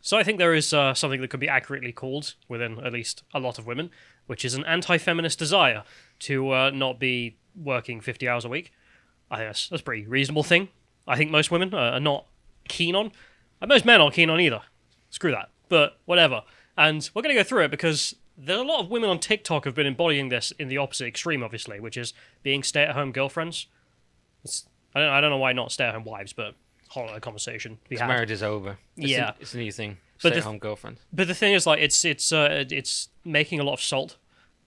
So I think there is something that could be accurately called, within at least a lot of women, which is an anti-feminist desire to not be working 50 hours a week. I think that's a pretty reasonable thing. I think most women are not keen on. And most men aren't keen on either. Screw that. But whatever. And we're going to go through it because there are a lot of women on TikTok have been embodying this in the opposite extreme, obviously, which is being stay-at-home girlfriends. I don't know why not stay-at-home wives, but whole other conversation. Marriage is over. It's a new thing. Stay-at-home girlfriend. But the thing is, like, it's making a lot of salt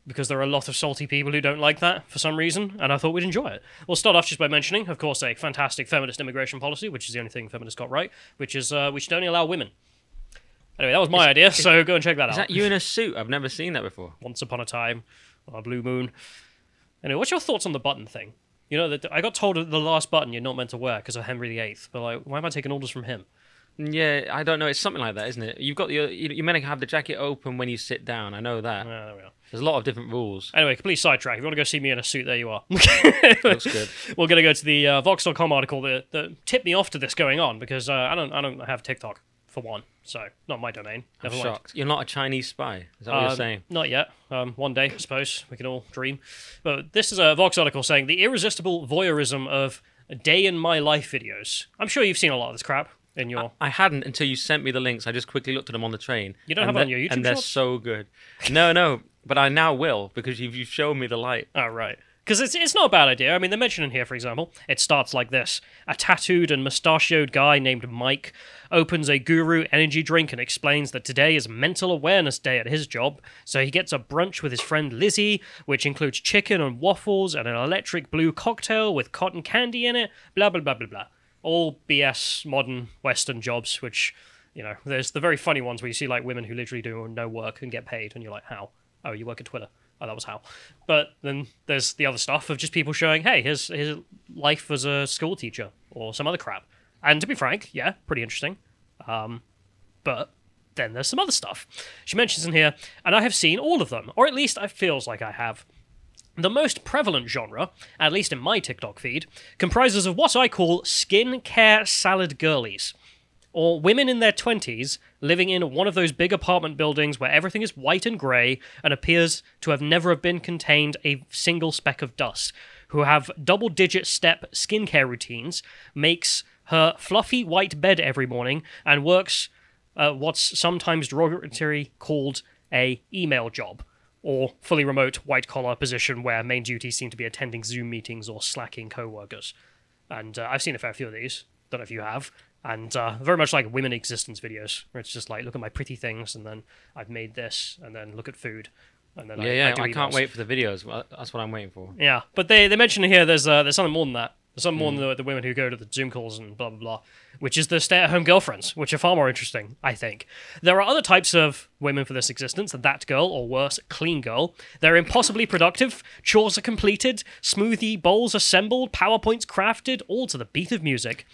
because there are a lot of salty people who don't like that for some reason, and I thought we'd enjoy it. We'll start off just by mentioning, of course, a fantastic feminist immigration policy, which is the only thing feminists got right, which is we should only allow women. Anyway, that was my idea, so go and check that out. Is that you in a suit? I've never seen that before. Once upon a time, on a blue moon. Anyway, what's your thoughts on the button thing? You know, that I got told the last button you're not meant to wear because of Henry VIII, but like, why am I taking orders from him? Yeah, I don't know. It's something like that, isn't it? You're meant to have the jacket open when you sit down. I know that. Yeah, there we are. There's a lot of different rules. Anyway, complete sidetrack. If you want to go see me in a suit, there you are. Looks good. We're going to go to the Vox.com article that tipped me off to this going on because I don't have TikTok, for one. So, not my domain. I'm shocked. You're not a Chinese spy. Is that what you're saying? Not yet. One day, I suppose. We can all dream. But this is a Vox article saying, the irresistible voyeurism of day in my life videos. I'm sure you've seen a lot of this crap in your... I hadn't until you sent me the links. I just quickly looked at them on the train. You don't have it on your YouTube And they're shorts? so good. No, but I now will, because you've shown me the light. Oh, right. Because it's not a bad idea. I mean, they're mentioning here, for example, it starts like this. A tattooed and mustachioed guy named Mike opens a guru energy drink and explains that today is Mental Awareness Day at his job, so he gets a brunch with his friend Lizzie, which includes chicken and waffles and an electric blue cocktail with cotton candy in it, blah, blah, blah, blah, blah. All BS modern Western jobs, which, you know, there's the very funny ones where you see, like, women who literally do no work and get paid, and you're like, how? Oh, you work at Twitter. Oh, that was how. But then there's the other stuff of just people showing, hey, here's his life as a school teacher or some other crap. And to be frank, yeah, pretty interesting. But then there's some other stuff. She mentions in here, and I have seen all of them, or at least it feels like I have. The most prevalent genre, at least in my TikTok feed, comprises of what I call skin care salad girlies. Or women in their 20s living in one of those big apartment buildings where everything is white and grey and appears to have never been contained a single speck of dust, who have double-digit step skincare routines, makes her fluffy white bed every morning, and works what's sometimes derogatory called a email job, or fully remote white-collar position where main duties seem to be attending Zoom meetings or slacking co-workers. And I've seen a fair few of these. Don't know if you have. And very much like women existence videos, where it's just like, look at my pretty things, and then I've made this, and then look at food, and then I can't wait for the videos. Well, that's what I'm waiting for. Yeah, but they mention here there's something more than that. There's something more than the women who go to the Zoom calls and blah, blah, blah, which is the stay-at-home girlfriends, which are far more interesting, I think. There are other types of women for this existence, that girl, or worse, clean girl. They're impossibly productive, chores are completed, smoothie bowls assembled, PowerPoints crafted, all to the beat of music.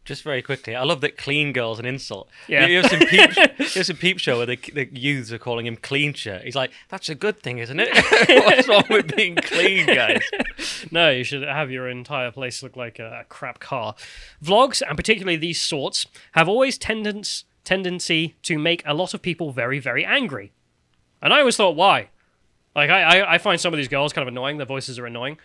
Just very quickly, I love that clean girl's an insult. Yeah. You have some peep show where the youths are calling him clean shirt. He's like, that's a good thing, isn't it? What's wrong with being clean, guys? No, you should have your entire place look like a crap car. Vlogs, and particularly these sorts, have always tendency to make a lot of people very, very angry. And I always thought, why? Like, I find some of these girls kind of annoying. Their voices are annoying.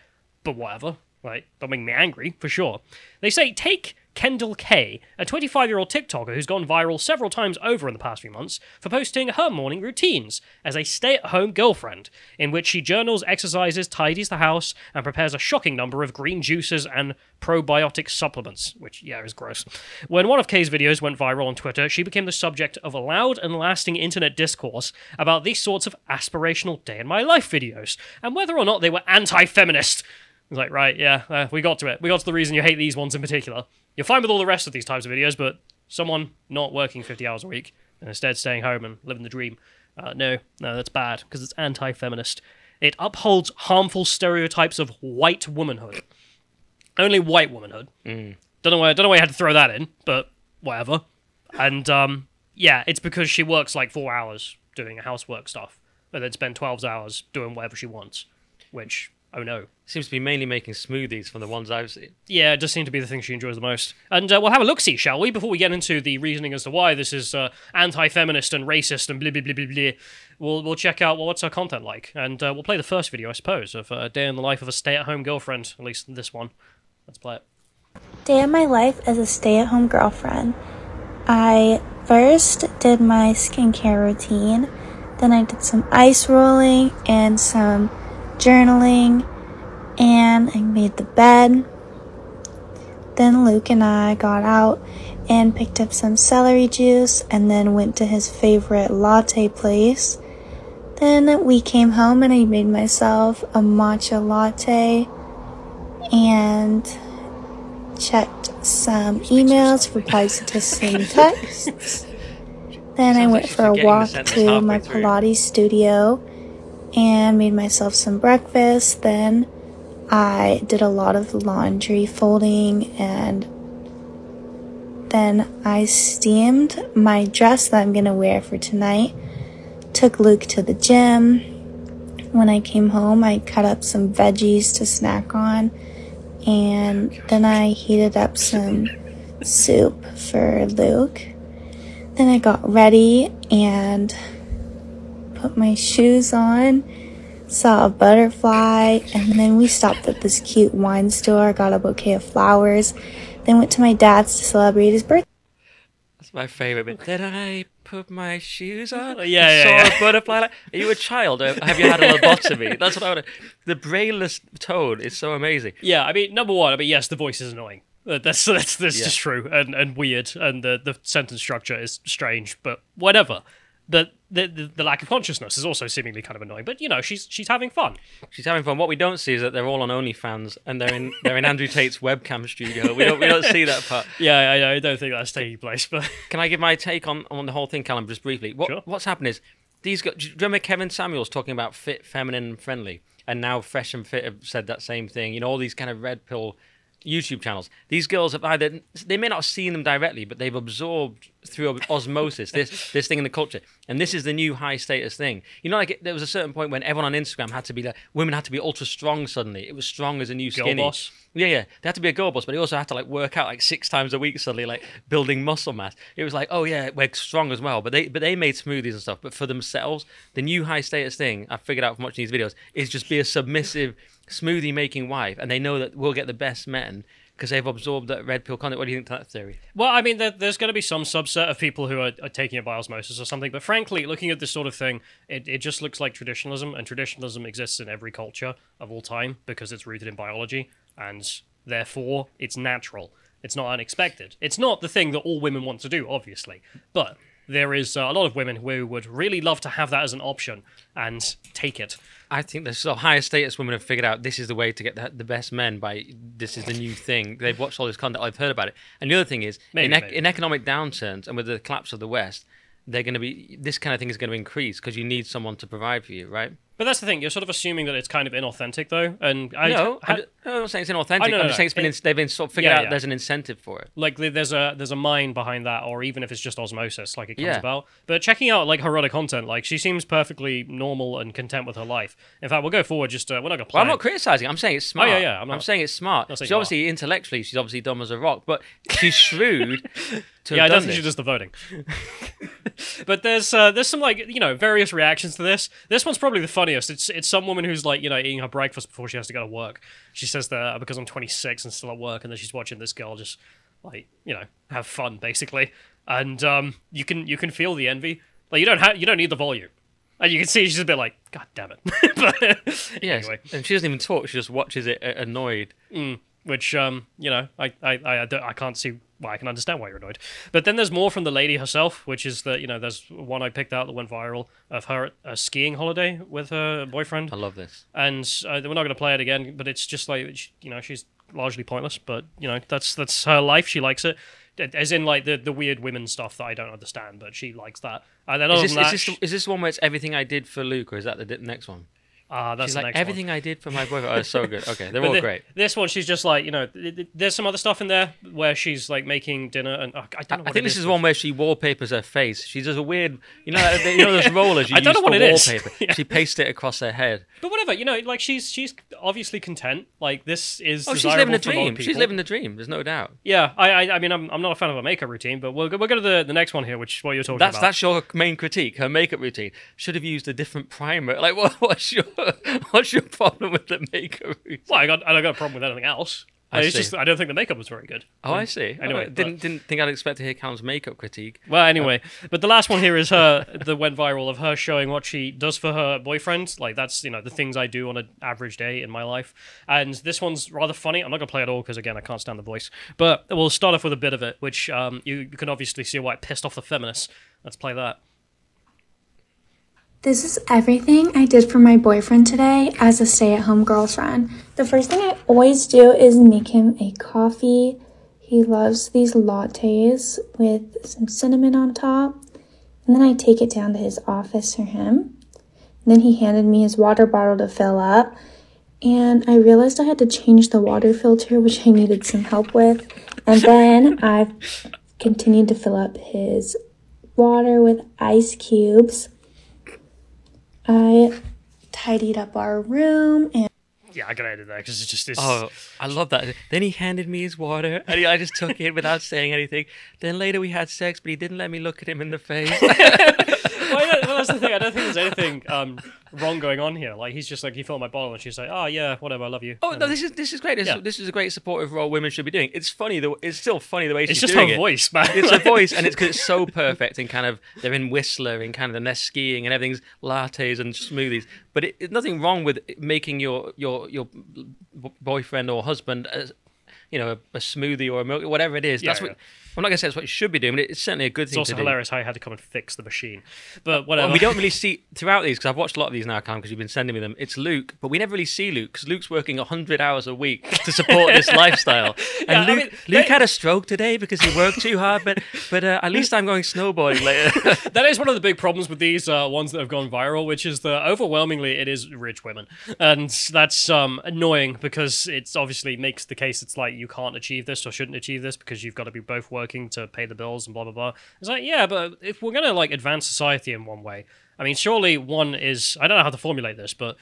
But whatever. Like, don't make me angry, for sure. They say, take Kendall K, a 25-year-old TikToker who's gone viral several times over in the past few months for posting her morning routines as a stay-at-home girlfriend, in which she journals, exercises, tidies the house, and prepares a shocking number of green juices and probiotic supplements, which, yeah, is gross. When one of K's videos went viral on Twitter, she became the subject of a loud and lasting internet discourse about these sorts of aspirational day-in-my-life videos, and whether or not they were anti-feminist. It's like, right, yeah, we got to it. We got to the reason you hate these ones in particular. You're fine with all the rest of these types of videos, but someone not working 50 hours a week and instead staying home and living the dream, no, that's bad, because it's anti-feminist. It upholds harmful stereotypes of white womanhood. Only white womanhood. Don't know why I had to throw that in, but whatever. And, yeah, it's because she works like 4 hours doing housework stuff, and then spend 12 hours doing whatever she wants, which... Oh no. Seems to be mainly making smoothies from the ones I've seen. Yeah, it does seem to be the thing she enjoys the most. And we'll have a look-see, shall we, before we get into the reasoning as to why this is anti-feminist and racist and blah, blah, blah, blah, blah. We'll check out what's her content like. And we'll play the first video, I suppose, of a day in the life of a stay-at-home girlfriend, at least this one. Let's play it. Day in my life as a stay-at-home girlfriend. I first did my skincare routine. Then I did some ice rolling and some journaling, and I made the bed. Then Luke and I got out and picked up some celery juice and then went to his favorite latte place. Then we came home and I made myself a matcha latte and checked some emails, replied to some texts. Then I went for a walk to my Pilates studio and made myself some breakfast. Then I did a lot of laundry folding, and then I steamed my dress that I'm going to wear for tonight. Took Luke to the gym. When I came home, I cut up some veggies to snack on, and then I heated up some soup for Luke. Then I got ready and put my shoes on, saw a butterfly, and then we stopped at this cute wine store, got a bouquet of flowers, then went to my dad's to celebrate his birthday. That's my favourite bit. Then I put my shoes on, Yeah. saw a butterfly. Are you a child? Or have you had a lobotomy? That's what I want to... The brainless tone is so amazing. Yeah, I mean, number one, yes, the voice is annoying. That's just true and weird, and the sentence structure is strange, but whatever. The lack of consciousness is also seemingly kind of annoying, but she's having fun. She's having fun. What we don't see is that they're all on OnlyFans and they're in Andrew Tate's webcam studio. We don't see that part. Yeah, I don't think that's taking place. But can I give my take on the whole thing, Callum, just briefly? Sure. What's happened is these guys. Do you remember Kevin Samuels talking about fit, feminine, and friendly? And now Fresh and Fit have said that same thing. All these kind of red pill YouTube channels. These girls have either, they may not have seen them directly, but they've absorbed through osmosis this thing in the culture. And this is the new high status thing. Like there was a certain point when everyone on Instagram had to be like, women had to be ultra strong suddenly. It was strong as a new skinny. Girl boss. Yeah. They had to be a girl boss, but they also had to work out 6 times a week suddenly, building muscle mass. It was like, oh yeah, we're strong as well. But they made smoothies and stuff. But for themselves, the new high status thing, I figured out from watching these videos, is just be a submissive smoothie making wife, and they know that we'll get the best men because they've absorbed that red pill content. What do you think to that theory? Well, I mean, there's going to be some subset of people who are taking it by osmosis or something, but frankly, looking at this sort of thing, it just looks like traditionalism, and traditionalism exists in every culture of all time because it's rooted in biology, and therefore it's natural. It's not unexpected. It's not the thing that all women want to do, obviously, but there is a lot of women who would really love to have that as an option and take it. I think the sort of higher status women have figured out this is the way to get the best men by this is the new thing. They've watched all this content. I've heard about it. And the other thing is, in economic downturns and with the collapse of the West, they're going to be, this kind of thing is going to increase because you need someone to provide for you, right? But that's the thing. You're sort of assuming that it's kind of inauthentic, though. And I'm not saying it's inauthentic. I'm just saying they've been sort of figured out there's an incentive for it. There's a mind behind that, or even if it's just osmosis, it comes about. But checking out her other content, she seems perfectly normal and content with her life. In fact, we'll go forward. We're not going to play. I'm not criticizing. I'm saying it's smart. Oh yeah. I'm saying it's smart. She's obviously intellectually, she's obviously dumb as a rock, but she's shrewd. I don't think she does the voting. But there's some various reactions to this. This one's probably the funniest. It's some woman who's eating her breakfast before she has to go to work. She says that because I'm 26 and still at work, and then she's watching this girl just have fun basically, and you can feel the envy. You don't need the volume, and you can see she's a bit like, God damn it. But yes, anyway. And she doesn't even talk. She just watches it annoyed. Which I can't see. Well, I can understand why you're annoyed. But then there's more from the lady herself, which is that, there's one I picked out that went viral of her a skiing holiday with her boyfriend. I love this. And we're not going to play it again, but it's just she's largely pointless, but, that's her life. She likes it. As in, the weird women stuff that I don't understand, but she likes that. And then is this the one where it's everything I did for Luke, or is that the next one? That's She's the like, next everything one. I did for my boyfriend. Oh, it's so good. Okay, they're all great. This one, she's just like, there's some other stuff in there where she's like making dinner, and I don't know what I think it this is one where she wallpapers her face. She does a weird, those rollers you I don't use know what for it is. wallpaper. Yeah. She pastes it across her head. But whatever, like she's obviously content. Like this is Oh, she's desirable living the for a lot of dream. She's people. living the dream. There's no doubt. Yeah, I mean, I'm not a fan of her makeup routine, but we'll go to the next one here, which is what you're talking about. That's your main critique. Her makeup routine should have used a different primer. Like, what's your problem with the makeup routine? Well, I don't got a problem with anything else. I It's see. just I don't think the makeup was very good. Oh, I see. Anyway, Didn't think I'd expect to hear Callum's makeup critique. Well, anyway, but the last one here is her that went viral of her showing what she does for her boyfriend. Like that's the things I do on an average day in my life. And this one's rather funny. I'm not gonna play it all because again I can't stand the voice. But we'll start off with a bit of it, which you can obviously see why it pissed off the feminists. Let's play that. This is everything I did for my boyfriend today as a stay-at-home girlfriend. The first thing I always do is make him a coffee. He loves these lattes with some cinnamon on top. And then I take it down to his office for him. And then he handed me his water bottle to fill up. And I realized I had to change the water filter, which I needed some help with. And then I've continued to fill up his water with ice cubes. I tidied up our room and Yeah, I gotta edit that because it's just this. Oh, I love that. Then he handed me his water, and I just took it without saying anything. Then later we had sex, but he didn't let me look at him in the face. Well, that's the thing. I don't think there's anything wrong going on here. Like he's just like, you fill my bottle, and she's like, oh yeah, whatever, I love you. Oh And no, this is great. This is a great supportive role women should be doing. It's funny though. It's still funny the way it's she's just doing her it. voice, man. It's her voice, and it's because it's so perfect. And kind of they're in Whistler, and kind of they're skiing, and everything's lattes and smoothies. But it's nothing wrong with making your boyfriend or husband, a smoothie or a milk, whatever it is. Yeah, That's what. I'm not gonna say that's what you should be doing, but it's certainly a good It's thing also to do. hilarious how you had to come and fix the machine, but whatever. Well, we don't really see throughout these because I've watched a lot of these now, Cam, because you've been sending me them. It's Luke, but we never really see Luke because Luke's working 100 hours a week to support this lifestyle. And Yeah, Luke had a stroke today because he worked too hard. But at least I'm going snowboarding later. That is one of the big problems with these ones that have gone viral, which is that overwhelmingly it is rich women, and that's annoying because it's obviously makes the case it's like you can't achieve this or shouldn't achieve this because you've got to be both working to pay the bills and blah blah blah. It's like, yeah, but if we're gonna like advance society in one way, I mean, surely one is, I don't know how to formulate this, but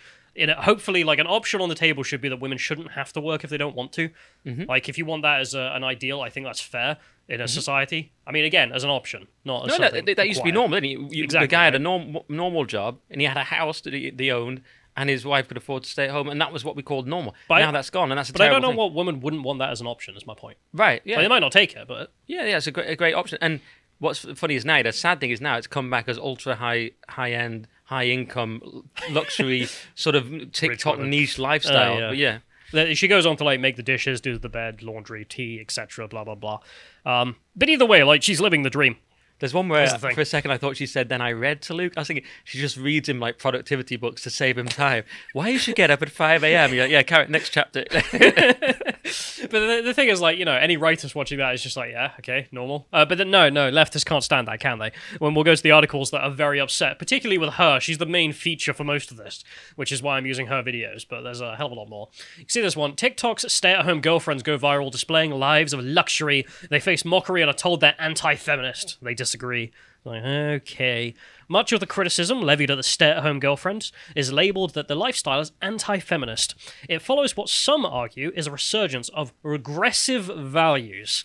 hopefully like an option on the table should be that women shouldn't have to work if they don't want to. Mm-hmm. Like if you want that as an ideal, I think that's fair in a society. I mean, again, as an option, not as No, something that used to be required. normal, didn't it? Exactly, The guy had right. a normal job, and he had a house that he owned, and his wife could afford to stay at home, and that was what we called normal. But now that's gone, and that's a But I terrible don't know thing. what woman wouldn't want that as an option, is my point. Right, yeah. Like, they might not take it, but Yeah, it's a great option. And what's funny is now, the sad thing is now it's come back as ultra high end, high income, luxury sort of TikTok woman. niche lifestyle. Yeah. But yeah, she goes on to like make the dishes, do the bed, laundry, tea, etc. Blah blah blah. But either way, like she's living the dream. there's one where That's the thing. for a second I thought she said, "Then I read to Luke." I was thinking she just reads him like productivity books to save him time. Why you should get up at 5 a.m. You're like, yeah, carrot, next chapter. But the thing is, like, any writers watching that is just like, yeah, okay, normal. But then no, leftists can't stand that, can they? When we'll go to the articles that are very upset, particularly with her. She's the main feature for most of this, which is why I'm using her videos, but there's a hell of a lot more. You can see this one. TikTok's stay-at-home girlfriends go viral displaying lives of luxury. They face mockery and are told they're anti-feminist. They disagree. Like, okay. Much of the criticism levied at the stay-at-home girlfriends is labelled that the lifestyle is anti-feminist. It follows what some argue is a resurgence of regressive values.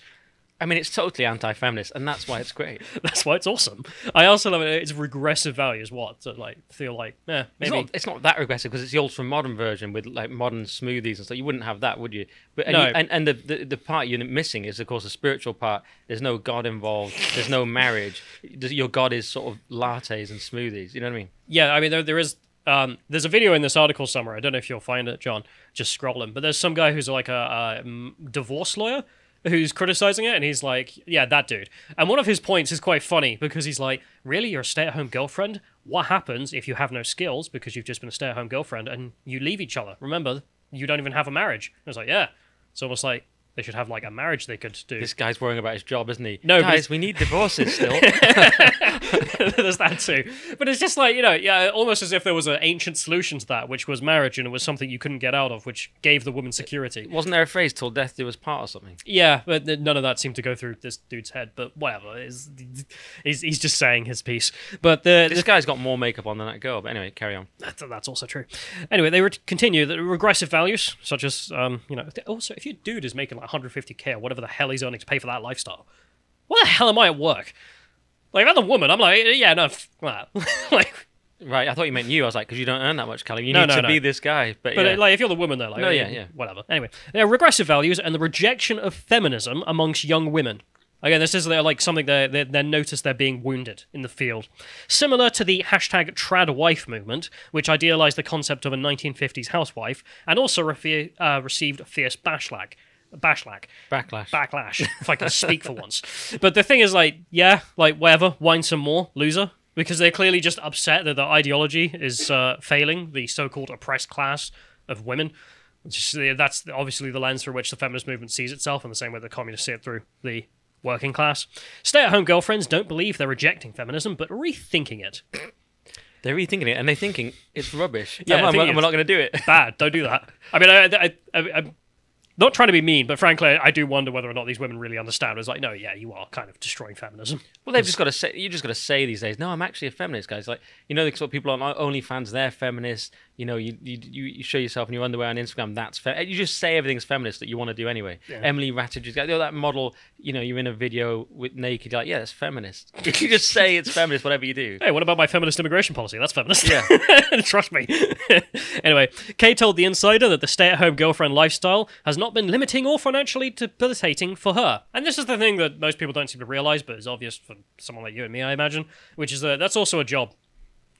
I mean, it's totally anti-feminist, and that's why it's great. That's why it's awesome. I also love it. It's regressive values. What? So, like, feel like, maybe. It's not that regressive because it's the ultra modern version with like modern smoothies and stuff. You wouldn't have that, would you? But No. and the part you're missing is, of course, the spiritual part. There's no God involved. There's no marriage. Your God is sort of lattes and smoothies. You know what I mean? Yeah, I mean, there is. There's a video in this article somewhere. I don't know if you'll find it, John. Just scrolling. But there's some guy who's like a divorce lawyer who's criticizing it, and he's like, yeah, that dude. And one of his points is quite funny because he's like, really, you're a stay-at-home girlfriend? What happens if you have no skills because you've just been a stay-at-home girlfriend and you leave each other? Remember, you don't even have a marriage. I was like, yeah. It's almost like they should have like a marriage they could do. This guy's worrying about his job, isn't he? No, but guys, we need divorces still. There's that too. But it's just like, yeah, almost as if there was an ancient solution to that, which was marriage, and it was something you couldn't get out of, which gave the woman security. Wasn't there a phrase, till death do us part or something? Yeah, but none of that seemed to go through this dude's head, but whatever. He's just saying his piece. But this guy's got more makeup on than that girl, but anyway, carry on. That's also true. Anyway, they continue that regressive values, such as, also, if your dude is making like 150k or whatever the hell he's earning to pay for that lifestyle, what the hell am I at work? Like, if I'm a woman, I'm like, yeah, no, like... Right, I thought you meant you. I was like, because you don't earn that much, Callum. You need to be this guy. But yeah. Like, if you're the woman, though, like, no, yeah, whatever. Anyway, there are regressive values and the rejection of feminism amongst young women. Again, this is like something they notice they're being wounded in the field. Similar to the hashtag tradwife movement, which idealized the concept of a 1950s housewife, and also received fierce backlash, if I can speak for once. But the thing is, like, yeah, like, whatever, whine some more, loser. Because they're clearly just upset that their ideology is failing the so-called oppressed class of women. That's obviously the lens through which the feminist movement sees itself, in the same way the communists see it through the working class. Stay-at-home girlfriends don't believe they're rejecting feminism, but rethinking it. They're rethinking it, and they're thinking it's rubbish. Yeah, we're not going to do it. Bad, don't do that. I mean, I'm not trying to be mean, but frankly, I do wonder whether or not these women really understand. It's like, no, yeah, you are kind of destroying feminism. Well, they've just got to say. You just got to say these days. No, I'm actually a feminist, guys. Like, the sort of people on OnlyFans, they're feminists. You show yourself in your underwear on Instagram. That's you just say everything's feminist that you want to do anyway. Yeah. Emily Rattridge's got that model. You're in a video with naked. You're like, yeah, that's feminist. You just say it's feminist, whatever you do. Hey, what about my feminist immigration policy? That's feminist. Yeah, trust me. Anyway, Kay told The Insider that the stay-at-home girlfriend lifestyle has not been limiting or financially debilitating for her. And this is the thing that most people don't seem to realize, but is obvious for someone like you and me, I imagine, which is that that's also a job.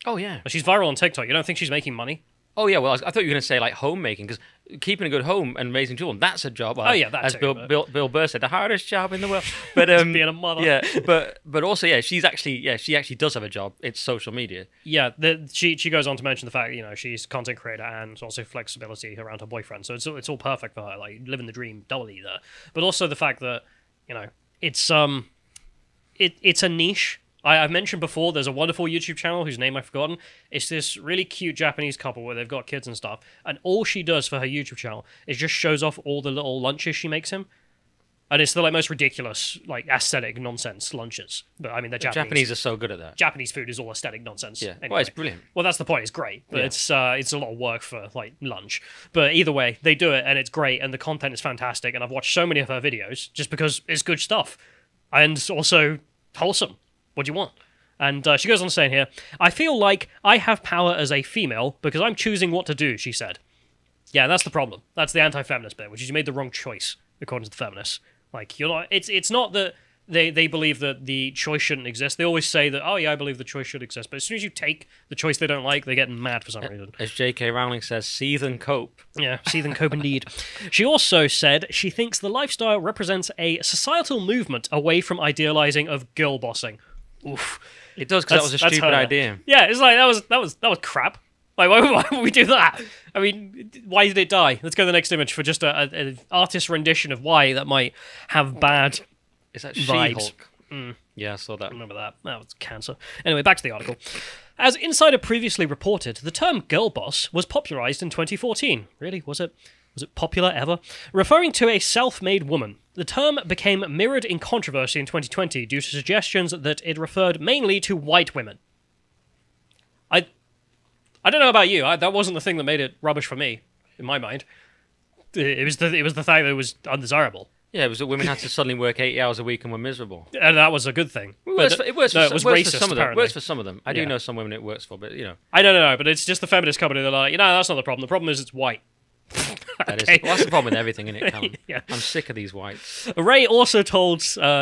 Oh, yeah. She's viral on TikTok. You don't think she's making money? Oh, yeah. Well, I thought you were going to say, like, homemaking, because keeping a good home and raising children, that's a job. Oh, yeah, that's Bill Burr said, the hardest job in the world. But being a mother. Yeah, but also, yeah, she actually does have a job. It's social media. Yeah, she goes on to mention the fact, she's a content creator and also flexibility around her boyfriend. So it's all perfect for her, like, living the dream doubly there. But also the fact that, it's a niche. I've mentioned before, there's a wonderful YouTube channel whose name I've forgotten. It's this really cute Japanese couple where they've got kids and stuff, and all she does for her YouTube channel is just shows off all the little lunches she makes him. And it's the most ridiculous, aesthetic nonsense lunches. But I mean, they're Japanese. Japanese are so good at that. Japanese food is all aesthetic nonsense. Yeah, anyway. Well, it's brilliant. Well, that's the point. It's great, but it's a lot of work for lunch. But either way, they do it, and it's great, and the content is fantastic. And I've watched so many of her videos just because it's good stuff, and also wholesome. What do you want? And she goes on saying here, I feel like I have power as a female because I'm choosing what to do, she said. Yeah, that's the problem. That's the anti-feminist bit, which is you made the wrong choice, according to the feminists. Like, you're not. It's not that they believe that the choice shouldn't exist. They always say that, oh yeah, I believe the choice should exist. But as soon as you take the choice they don't like, they get mad for some reason. As J.K. Rowling says, seethe and cope. Yeah, seethe and cope indeed. She also said she thinks the lifestyle represents a societal movement away from idealizing of girl bossing. Oof. It does, because that was a stupid idea. Yeah, it's like, that was crap. Like, why would we do that? I mean, why did it die? Let's go to the next image for just an artist rendition of why that might have bad Is that vibes. She-Hulk? Yeah, I saw that. I remember that. That was cancer. Anyway, back to the article. As Insider previously reported, the term girl boss was popularized in 2014. Really? Was it popular ever? Referring to a self-made woman. The term became mirrored in controversy in 2020 due to suggestions that it referred mainly to white women. I don't know about you. That wasn't the thing that made it rubbish for me, in my mind. It was the fact that it was undesirable. Yeah, it was that women had to suddenly work 80 hours a week and were miserable. And that was a good thing. It works for some of them. It works for some of them. I do Yeah. know some women it works for, but I don't know, but it's just the feminist company. They're like, that's not the problem. The problem is it's white. That's the problem with everything, innit, Callum? Yeah. I'm sick of these whites. Ray also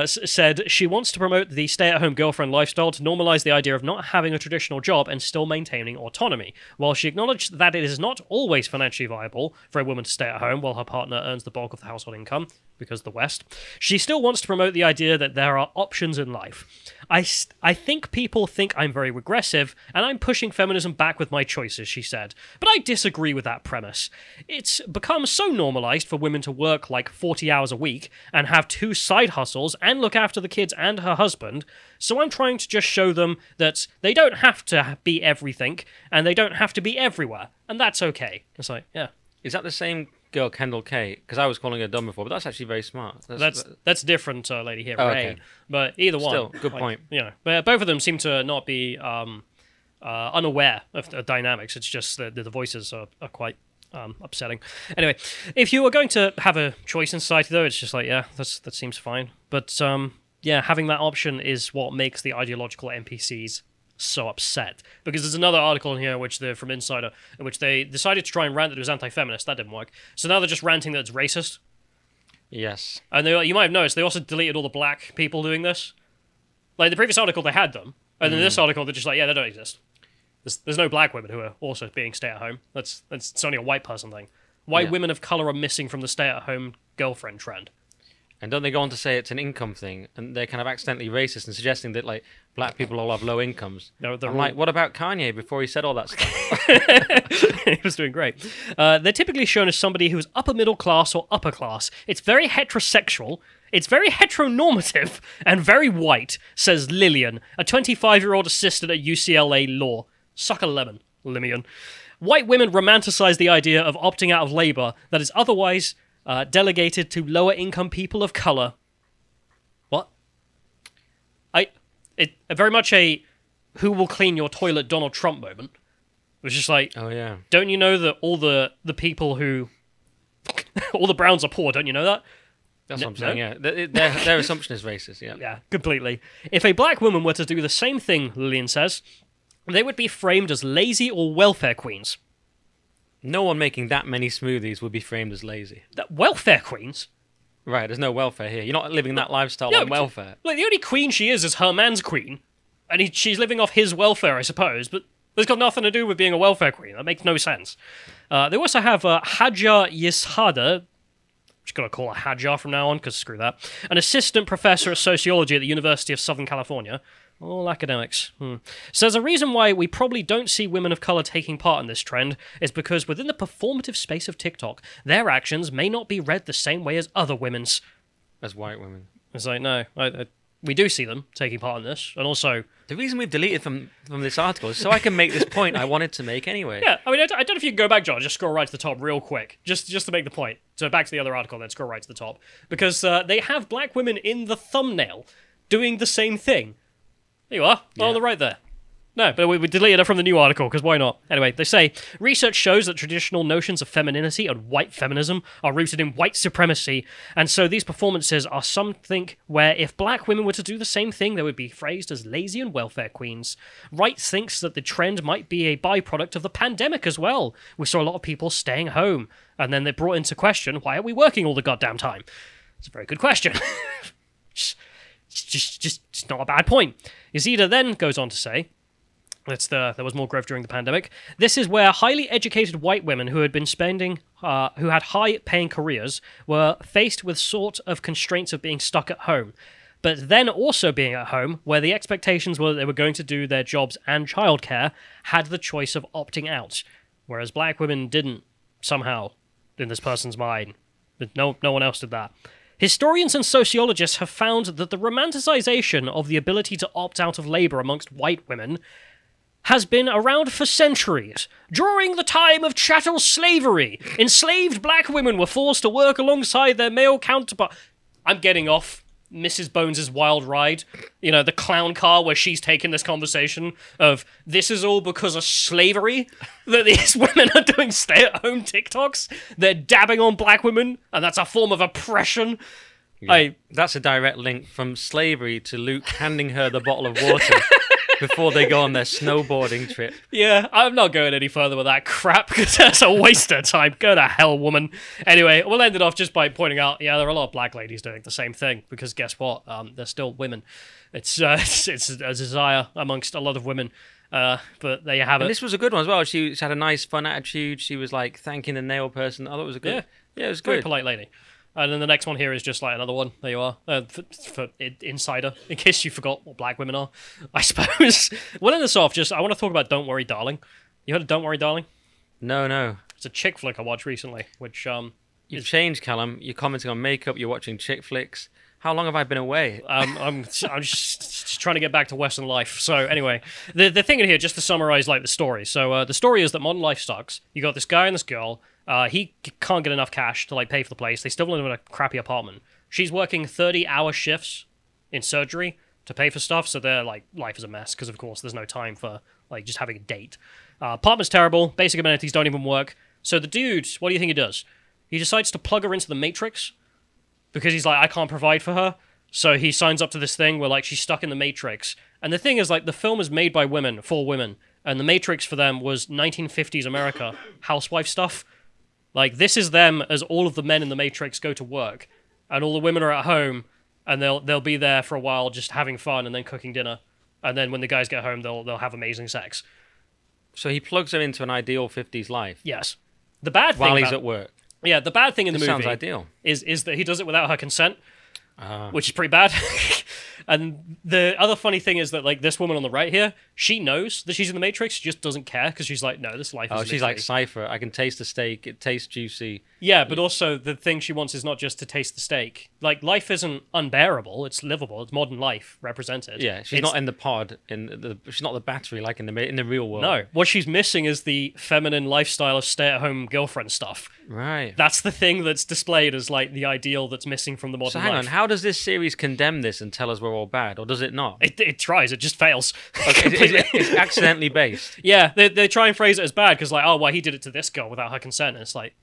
said she wants to promote the stay-at-home girlfriend lifestyle to normalize the idea of not having a traditional job and still maintaining autonomy. While she acknowledged that it is not always financially viable for a woman to stay at home while her partner earns the bulk of the household income, because the West. She still wants to promote the idea that there are options in life. I think people think I'm very regressive, and I'm pushing feminism back with my choices, she said. But I disagree with that premise. It's become so normalized for women to work like 40 hours a week, and have 2 side hustles, and look after the kids and her husband, so I'm trying to just show them that they don't have to be everything, and they don't have to be everywhere, and that's okay. It's like, yeah. Is that the same girl, Kendall K? Because I was calling her dumb before, but that's actually very smart. That's different, lady here, Oh, Ray. okay. But either one. Still, good point. You know, but both of them seem to not be unaware of the dynamics. It's just that the voices are quite upsetting. Anyway, if you were going to have a choice in society, though, it's just like, yeah, that seems fine. But yeah, having that option is what makes the ideological NPCs so upset, because there's another article in here which they're from Insider, in which they decided to try and rant that it was anti-feminist. That didn't work, so now they're just ranting that it's racist. Yes. And you might have noticed they also deleted all the black people doing this. Like the previous article they had them, and in this article they're just like, yeah, they don't exist. There's no black women who are also being stay-at-home. It's only a white person thing. White women of color are missing from the stay-at-home girlfriend trend. And don't they go on to say it's an income thing, and they're kind of accidentally racist and suggesting that like black people all have low incomes? No, I'm like, what about Kanye before he said all that stuff? He was doing great. They're typically shown as somebody who's upper middle class or upper class. It's very heterosexual. It's very heteronormative and very white, says Lillian, a 25-year-old assistant at UCLA Law. Suck a lemon, Lillian. White women romanticize the idea of opting out of labor that is otherwise delegated to lower-income people of color. What? Very much a who will clean your toilet Donald Trump moment. It was just like, Oh yeah. don't you know that all the people who... all the browns are poor, don't you know that? That's what I'm saying, yeah. Their assumption is racist, yeah. Yeah, completely. If a black woman were to do the same thing, Lillian says, they would be framed as lazy or welfare queens. No one making that many smoothies would be framed as lazy. Welfare queens? Right, there's no welfare here. You're not living that lifestyle on welfare. Like, the only queen she is her man's queen. And she's living off his welfare, I suppose, but it's got nothing to do with being a welfare queen. That makes no sense. They also have Hajar Yeshada, just going to call her Hajar from now on, because screw that, an assistant professor of sociology at the University of Southern California. All academics. Says a reason why we probably don't see women of color taking part in this trend is because within the performative space of TikTok, their actions may not be read the same way as other women's. As white women. It's like, no, we do see them taking part in this, and also... The reason we've deleted from this article is so I can make this point I wanted to make anyway. Yeah, I mean, I don't know if you can go back, John, just scroll right to the top real quick, just to make the point. So back to the other article, then scroll right to the top. Because they have black women in the thumbnail doing the same thing. There you are, on the right there. No, but we deleted it from the new article, because why not? Anyway, they say, research shows that traditional notions of femininity and white feminism are rooted in white supremacy, and so these performances are something where if black women were to do the same thing, they would be phrased as lazy and welfare queens. Wright thinks that the trend might be a byproduct of the pandemic as well. We saw a lot of people staying home, and then they brought into question, why are we working all the goddamn time? It's a very good question. Just not a bad point. Yazida then goes on to say, there was more growth during the pandemic. This is where highly educated white women who had been who had high-paying careers were faced with sort of constraints of being stuck at home, but then also being at home, where the expectations were that they were going to do their jobs and childcare, had the choice of opting out, whereas black women didn't somehow, in this person's mind. No one else did that. Historians and sociologists have found that the romanticization of the ability to opt out of labor amongst white women has been around for centuries. During the time of chattel slavery, enslaved black women were forced to work alongside their male counterparts. I'm getting off Mrs. Bones' wild ride. You know, the clown car where she's taking this conversation of, this is all because of slavery, that these women are doing stay-at-home TikToks. They're dabbing on black women, and that's a form of oppression. Yeah. That's a direct link from slavery to Luke handing her the bottle of water before they go on their snowboarding trip. Yeah, I'm not going any further with that crap, because that's a waste of time. Go to hell, woman. Anyway, we'll end it off just by pointing out, yeah, there are a lot of black ladies doing the same thing, because guess what? They're still women. It's a desire amongst a lot of women, but there you have it. And this was a good one as well. She had a nice, fun attitude. She was, like, thanking the nail person. I thought it was a good... Yeah, it was good. Very polite lady. And then the next one here is just like another one. There you are. For Insider, in case you forgot what black women are, I suppose. Well, in this off, I want to talk about Don't Worry, Darling. You heard of Don't Worry, Darling? No. It's a chick flick I watched recently, which You've changed, Callum. You're commenting on makeup. You're watching chick flicks. How long have I been away? I'm just trying to get back to Western life. So anyway, the thing in here, just to summarize like the story. So the story is that modern life sucks. You got this guy and this girl. He can't get enough cash to like pay for the place. They still live in a crappy apartment. She's working 30-hour shifts in surgery to pay for stuff. So their like life is a mess because of course there's no time for like just having a date. Apartment's terrible. Basic amenities don't even work. So the dude, what do you think he does? He decides to plug her into the Matrix. Because he's like, I can't provide for her. So he signs up to this thing where like she's stuck in the Matrix. And the thing is like the film is made by women, for women. And the Matrix for them was 1950s America, housewife stuff. Like this is them as all of the men in the Matrix go to work. And all the women are at home. And they'll be there for a while just having fun and then cooking dinner. And then when the guys get home, they'll have amazing sex. So he plugs her into an ideal 50s life. Yes. The bad thing while he's at work. Yeah, the bad thing in the movie sounds ideal. is that he does it without her consent, which is pretty bad. And the other funny thing is that like this woman on the right here, she knows that she's in the Matrix. She just doesn't care because she's like, no, this life is. Oh, she's like Cypher. I can taste the steak. It tastes juicy. Yeah, but also the thing she wants is not just to taste the steak. Like life isn't unbearable. It's livable. It's modern life represented. Yeah, she's not in the pod. She's not the battery like in the real world. No, what she's missing is the feminine lifestyle of stay-at-home girlfriend stuff. Right. That's the thing that's displayed as like the ideal that's missing from the modern life. So hang on, how does this series condemn this and tell us we're all bad, or does it not? It tries. It just fails. Okay, it's accidentally based. Yeah, they try and phrase it as bad because like, oh, well, he did it to this girl without her consent. And it's like,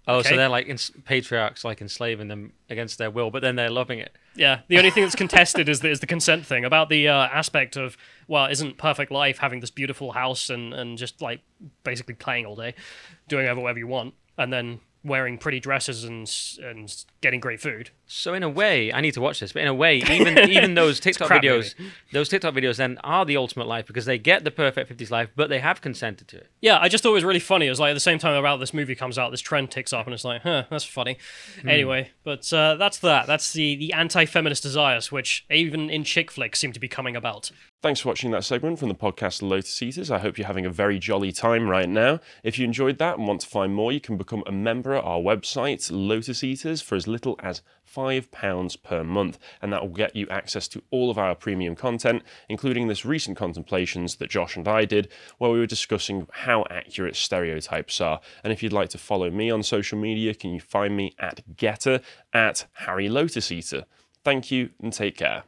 oh, okay. So they're like patriarchs, like enslaving them against their will, but then they're loving it. Yeah, the only thing that's contested is the consent thing about the aspect of, well, isn't perfect life having this beautiful house and just like basically playing all day, doing whatever you want, and then wearing pretty dresses and getting great food. So in a way, I need to watch this, but in a way, even those TikTok videos then are the ultimate life because they get the perfect 50s life, but they have consented to it. Yeah, I just thought it was really funny. It was like at the same time about this movie comes out, this trend ticks up, and it's like, huh, that's funny. Anyway, but that's that. That's the anti-feminist desires, which even in chick flicks seem to be coming about. Thanks for watching that segment from the podcast Lotus Eaters. I hope you're having a very jolly time right now. If you enjoyed that and want to find more, you can become a member at our website, Lotus Eaters, for as little as £5 per month, and that will get you access to all of our premium content, including this recent contemplations that Josh and I did, where we were discussing how accurate stereotypes are. And if you'd like to follow me on social media, can you find me at Getter, at Harry Lotus Eater. Thank you and take care.